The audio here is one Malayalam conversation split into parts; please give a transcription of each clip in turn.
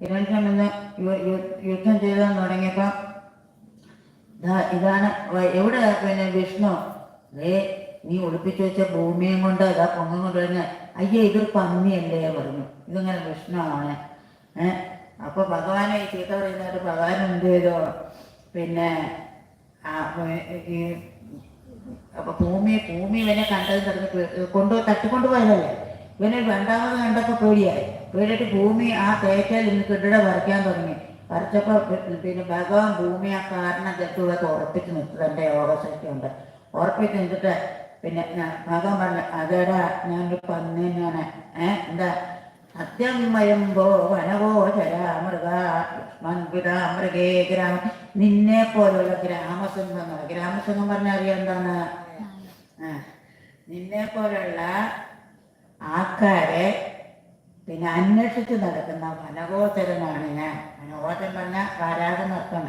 ഹിരണ്യം ഇന്ന് യുദ്ധം ചെയ്താൽ തുടങ്ങിയപ്പോൾ ഇതാണ് എവിടെ പിന്നെ വിഷ്ണു നീ ഒളിപ്പിച്ചു വെച്ച ഭൂമിയും കൊണ്ട് ഇതാ പൊങ്ങും കൊണ്ട് തന്നെ അയ്യേ ഇതൊരു പന്നിയല്ലേ പറഞ്ഞു. ഇതിങ്ങനെ വിഷ്ണുവാണ്. അപ്പോൾ ഭഗവാനെ ഈ ചീത്ത പറയുന്നതായിട്ട് ഭഗവാൻ എന്ത് ചെയ്തോ പിന്നെ ഈ അപ്പോൾ ഭൂമി ഇവനെ കണ്ടത് തട്ടിക്കൊണ്ടുപോയതല്ലേ. ഇവനെ രണ്ടാമത് കണ്ടപ്പോൾ പേടിയായി. പേടിയിട്ട് ഭൂമി ആ തേക്കയിൽ നിന്ന് കെട്ടിട വരയ്ക്കാൻ തുടങ്ങി. വരച്ചപ്പോൾ പിന്നെ ഭഗവാൻ ഭൂമി ആ കാരണം തെറ്റുള്ളത് ഉറപ്പിച്ച് നിർത്തുക. എൻ്റെ യോഗശക്തി ഉണ്ട്. ഉറപ്പിച്ച് നിന്നിട്ട് പിന്നെ ഭഗവാൻ പറഞ്ഞു അതേടാ ഞാനൊരു പന്നിനാണ്. എന്താ സത്യം വരുമ്പോ വനവോ ചരാമൃഗ മൃഗേ ഗ്രാമ നിന്നെ പോലുള്ള ഗ്രാമസിംഹങ്ങൾ. ഗ്രാമസിംഹം പറഞ്ഞാൽ അറിയാം എന്താണ്? നിന്നെ പോലുള്ള ആൾക്കാരെ പിന്നെ അന്വേഷിച്ച് നടക്കുന്ന വനഗോചരനാണ് ഞാൻ. വനഗോചരൻ പറഞ്ഞാൽ ആരാധന നടത്തണ്ട.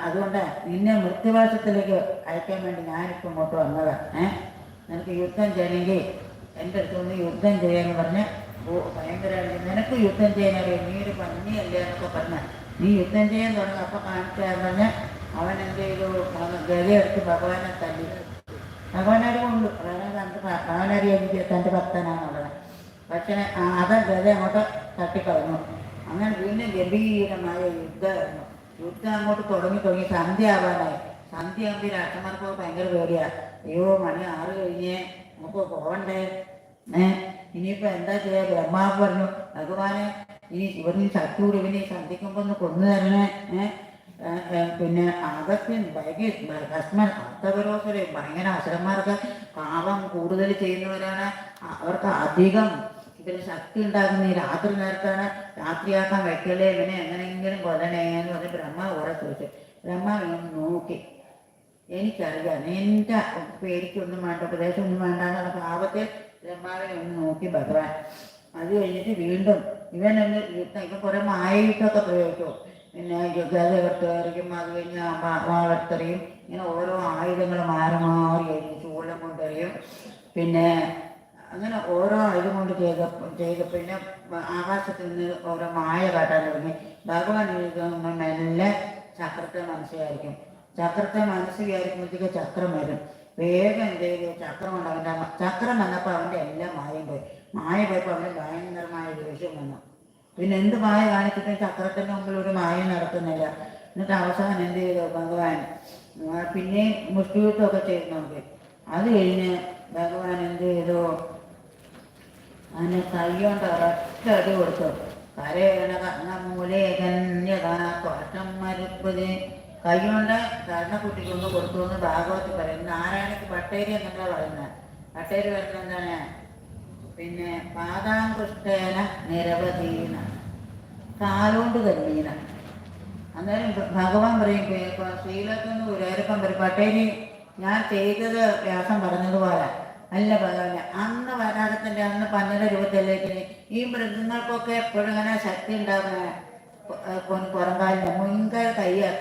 അതുകൊണ്ട് നിന്നെ മൃത്യുവാസത്തിലേക്ക് അയക്കാൻ വേണ്ടി ഞാനിപ്പോൾ ഇങ്ങോട്ട് വന്നതാണ്. നിനക്ക് യുദ്ധം ചെയ്യണമെങ്കിൽ എൻ്റെ അടുത്ത് നിന്ന് യുദ്ധം ചെയ്യാന്ന് പറഞ്ഞ് ഭയങ്കരമായിട്ട് നിനക്ക് യുദ്ധം ചെയ്യാനറിയാം, നീ ഒരു പന്നിയല്ലേ എന്നൊക്കെ പറഞ്ഞ നീ യുദ്ധം ചെയ്യാൻ തുടങ്ങി. അപ്പം കാണിച്ചാന്ന് പറഞ്ഞ് അവൻ എന്ത് ചെയ്തു? ഗതയെടുത്ത് ഭഗവാനെ തല്ലി. ഭഗവാനോട് കൊണ്ടു. അതായത് ഭഗവാനറിയാം എനിക്ക് തൻ്റെ ഭക്തനാണെന്നുള്ളത്. പക്ഷേ അത് ഗത അങ്ങോട്ട് തട്ടിക്കളഞ്ഞു. അങ്ങനെ വീണ്ടും ഗംഭീരമായ യുദ്ധമായിരുന്നു. യുദ്ധം അങ്ങോട്ട് തുടങ്ങി സന്ധ്യ ആവാനായി. സന്ധ്യ ആകുമ്പോൾ രാക്ഷന്മാർക്ക് ഭയങ്കര പേടിയാണ്. അയ്യോ മണി 6 കഴിഞ്ഞേ, നമുക്ക് പോകണ്ടേ. ഇനിയിപ്പോൾ എന്താ ചെയ്യുക? ബ്രഹ്മാവ് പറഞ്ഞു ഭഗവാനെ ഇവന് ശക്തിയോട് ഇവനെ സന്ധിക്കുമ്പോൾ ഒന്ന് കൊന്നു തരണേ. പിന്നെ അകത്ത് ഭസ്മൻ അർത്ഥപരോസരെ ഭയങ്കര അസുരന്മാർക്ക് പാപം കൂടുതൽ ചെയ്യുന്നവരാണ്. അവർക്ക് അധികം ഇതിന് ശക്തി ഉണ്ടാകുന്ന ഈ രാത്രി നേരത്താണ്. രാത്രിയാക്കാൻ വെക്കലേ, ഇവനെ എങ്ങനെയെങ്കിലും കൊല്ലണേ എന്ന് പറഞ്ഞ് ബ്രഹ്മാവ് കുറെ ചോദിച്ചു. ബ്രഹ്മാവ് ഇങ്ങനെ നോക്കി. എനിക്കറിയാം നിന്റെ പേടിക്കൊന്നും വേണ്ട, ഉപദേശമൊന്നും വേണ്ട എന്നുള്ള ഭാവത്തിൽ ബ്രഹ്മാവിനെ ഒന്ന് നോക്കി ഭഗവാൻ. അത് കഴിഞ്ഞിട്ട് വീണ്ടും ഇവനൊന്ന് ഇപ്പം കുറേ മായയിട്ടൊക്കെ പ്രയോഗിച്ചു. പിന്നെ ഗതകർത്തെറിയും, അത് കഴിഞ്ഞ് മാവർത്തെറിയും, ഇങ്ങനെ ഓരോ ആയുധങ്ങൾ മാറി മാറി കഴിഞ്ഞ് ചൂലം കൊണ്ടെറിയും. പിന്നെ അങ്ങനെ ഓരോ ആയുധം കൊണ്ട് ചെയ്ത പിന്നെ ആകാശത്തിൽ നിന്ന് ഓരോ മായ കാട്ടാൻ തുടങ്ങി. ഭഗവാൻ മെല്ലെ ചക്രത്തെ മനസ്സിലായിരിക്കും. ചക്രത്തെ മനസ്സ് വിചാരിക്കുമ്പോഴത്തേക്ക് ചക്രം വരും. വേഗം എന്ത് ചെയ്തു? ചക്രം കൊണ്ട് അവൻ്റെ ചക്രം വന്നപ്പോൾ അവൻ്റെ എല്ലാം മായം പോയി. മായ പോയപ്പോൾ അവന് ഭയങ്കരമായ ദേഷ്യം വന്നു. പിന്നെ എന്ത് മായ കാണിച്ചിട്ടും ചക്രത്തിൻ്റെ മുമ്പിൽ ഒരു മായ നടക്കുന്നില്ല. എന്നിട്ട് അവസാനം എന്ത് ചെയ്തു ഭഗവാൻ? പിന്നെയും മുഷ്ടിയുദ്ധമൊക്കെ ചെയ്ത് നോക്കി. അത് കഴിഞ്ഞ് ഭഗവാൻ എന്ത് ചെയ്തു? അതിന് കൈകൊണ്ട് ഒരൊറ്റ അടി കൊടുത്തു. കരയണ കർണമൂലേകന്യകാഷ്ടം മരുപ്പത്. കൈകൊണ്ട് കർണക്കുട്ടിക്കൊന്ന് കൊടുത്തു എന്ന് ഭാഗവത്തിൽ പറയുന്നത്. നാരായണക്ക് പട്ടേരി എന്നല്ല പറയുന്നത്. പട്ടേരി പറയുന്നത് എന്താണ്? പിന്നെ പാദാങ്കുഷ്ടേന നിരവധീന, കാലുകൊണ്ട് തന്നീന. അന്നേരം ഭഗവാൻ പറയും ശ്രീലത്തൊന്ന് ഗുരുവായൂരപ്പൻ പറയും പട്ടേരി ഞാൻ ചെയ്തത് വ്യാസം പറഞ്ഞതുപോലെ അല്ല ഭഗവാൻ. അന്ന് വരാകത്തിൻ്റെ അന്ന് പന്നയുടെ രൂപത്തിലേക്ക് ഈ മൃഗങ്ങൾക്കൊക്കെ എപ്പോഴും ഇങ്ങനെ ശക്തി ഉണ്ടാകുന്ന പുറംകാലിന് മുൻകാൽ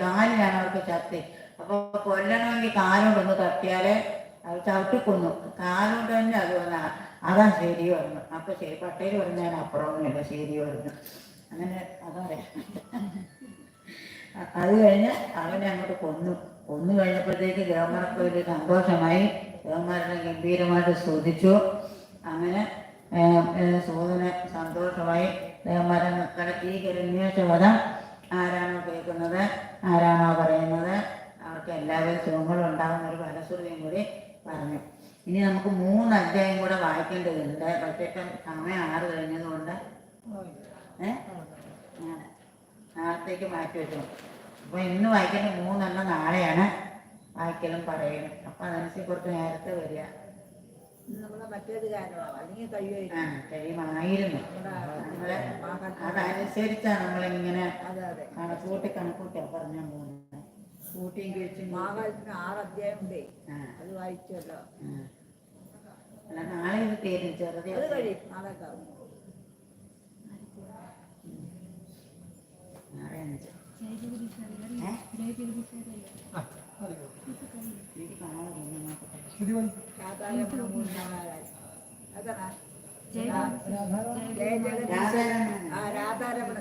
കാലിനാണ് അവർക്ക് ശക്തി. അപ്പോൾ കൊല്ലണമെങ്കിൽ കാലുകൊണ്ടൊന്ന് തട്ടിയാലേ അത് ചവിട്ടിക്കൊന്നു. കാലുകൊണ്ട് തന്നെ അത് വന്നാൽ അതാ ശരി പറഞ്ഞു. അപ്പോൾ ശരി പട്ടേര് പറഞ്ഞു ഞാൻ അപ്പുറമൊന്നുമില്ല ശരി പറഞ്ഞു. അങ്ങനെ അതറിയാം. അത് കഴിഞ്ഞ് അവനെ അങ്ങോട്ട് കൊന്നു കഴിഞ്ഞപ്പോഴത്തേക്ക് ദേവന്മാർക്ക് ഒരു സന്തോഷമായി. ദേവന്മാരെ ഗംഭീരമായിട്ട് സ്തുതിച്ചു. അങ്ങനെ സൂതന് സന്തോഷമായി. ദേവന്മാരെ കടത്തി ഹിരണ്യവധം ആരാണോ കേൾക്കുന്നത്, ആരാണോ പറയുന്നത് അവർക്ക് എല്ലാവരും സുഖങ്ങളും ഉണ്ടാകുന്ന ഒരു ഫലശ്രുതിയും കൂടി പറഞ്ഞു. ഇനി നമുക്ക് 3 അധ്യായം കൂടെ വായിക്കേണ്ടതുണ്ട്. പക്ഷേ ഇപ്പം സമയം 6 കഴിഞ്ഞതുകൊണ്ട് നാളത്തേക്ക് മാറ്റി വെച്ചു. അപ്പോൾ ഇന്ന് വായിക്കേണ്ട 3 എണ്ണം നാളെയാണ് വായിക്കലും പറയലും. അപ്പം അതനുസരിച്ച് കുറച്ച് നേരത്തെ വരിക. കഴിയുമായിരുന്നു. അതനുസരിച്ചാണ് നമ്മളിങ്ങനെ കണക്കൂട്ടിയാണ് പറഞ്ഞാൽ പോകുന്നത്. കൂട്ടിയും കഴിച്ചും 6 അധ്യായം ഉണ്ട്. അത് വായിച്ചല്ലോ. അല്ല നാളെ ഇത് തീരും. ചെറുതെ കഴിയും. നാളെ രാധാരമണ